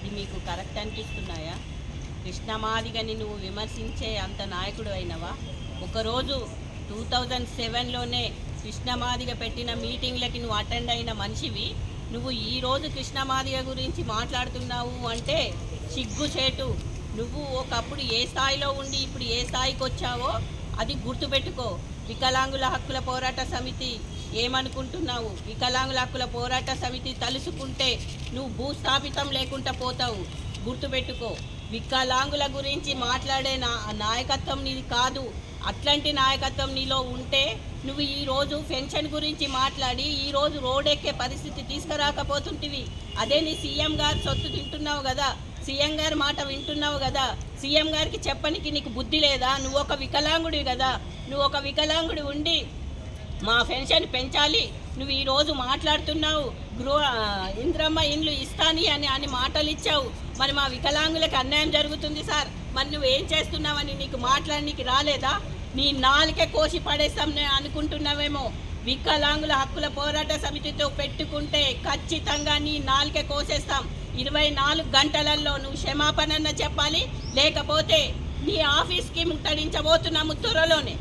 ఇది మీకు కరెక్ట్ అనిపిస్తున్నాయా? కృష్ణమాదిగని నువ్వు విమర్శించే అంత నాయకుడు అయినవా? ఒకరోజు 2007లోనే కృష్ణమాదిగ పెట్టిన మీటింగ్లకి నువ్వు అటెండ్ అయిన మనిషివి. నువ్వు ఈరోజు కృష్ణమాదిగ గురించి మాట్లాడుతున్నావు అంటే సిగ్గుచేటు. నువ్వు ఒకప్పుడు ఏ స్థాయిలో ఉండి ఇప్పుడు ఏ స్థాయికి వచ్చావో అది గుర్తుపెట్టుకో. వికలాంగుల హక్కుల పోరాట సమితి ఏమనుకుంటున్నావు? వికలాంగుల హక్కుల పోరాట సమితి తలుసుకుంటే నువ్వు భూస్థాపితం లేకుండా పోతావు. గుర్తుపెట్టుకో. వికలాంగుల గురించి మాట్లాడే నాయకత్వం నీది కాదు. అట్లాంటి నాయకత్వం నీలో ఉంటే నువ్వు ఈరోజు పెన్షన్ గురించి మాట్లాడి ఈరోజు రోడ్ ఎక్కే పరిస్థితి తీసుకురాకపోతుంటివి. అదే నీ సీఎం గారు సొత్తు తింటున్నావు కదా, సీఎం గారి మాట వింటున్నావు కదా. సీఎం గారికి చెప్పనికి నీకు బుద్ధి లేదా? నువ్వు ఒక వికలాంగుడివి కదా. నువ్వు ఒక వికలాంగుడి ఉండి మా పెన్షన్ పెంచాలి నువ్వు ఈరోజు మాట్లాడుతున్నావు. ఇంద్రమ్మ ఇండ్లు ఇస్తాని అని మాటలు ఇచ్చావు. మరి మా వికలాంగులకు అన్యాయం జరుగుతుంది సార్, మరి నువ్వేం చేస్తున్నావని నీకు మాట్లాడడానికి రాలేదా? నీ నాలుకే కోసి పడేస్తాం అనుకుంటున్నావేమో. వికలాంగుల హక్కుల పోరాట సమితితో పెట్టుకుంటే ఖచ్చితంగా నీ నాలుకే కోసేస్తాం. 24 గంటలలో నువ్వు క్షమాపణ చెప్పాలి, లేకపోతే నీ ఆఫీస్కి ముట్టడించబోతున్నాము త్వరలోనే.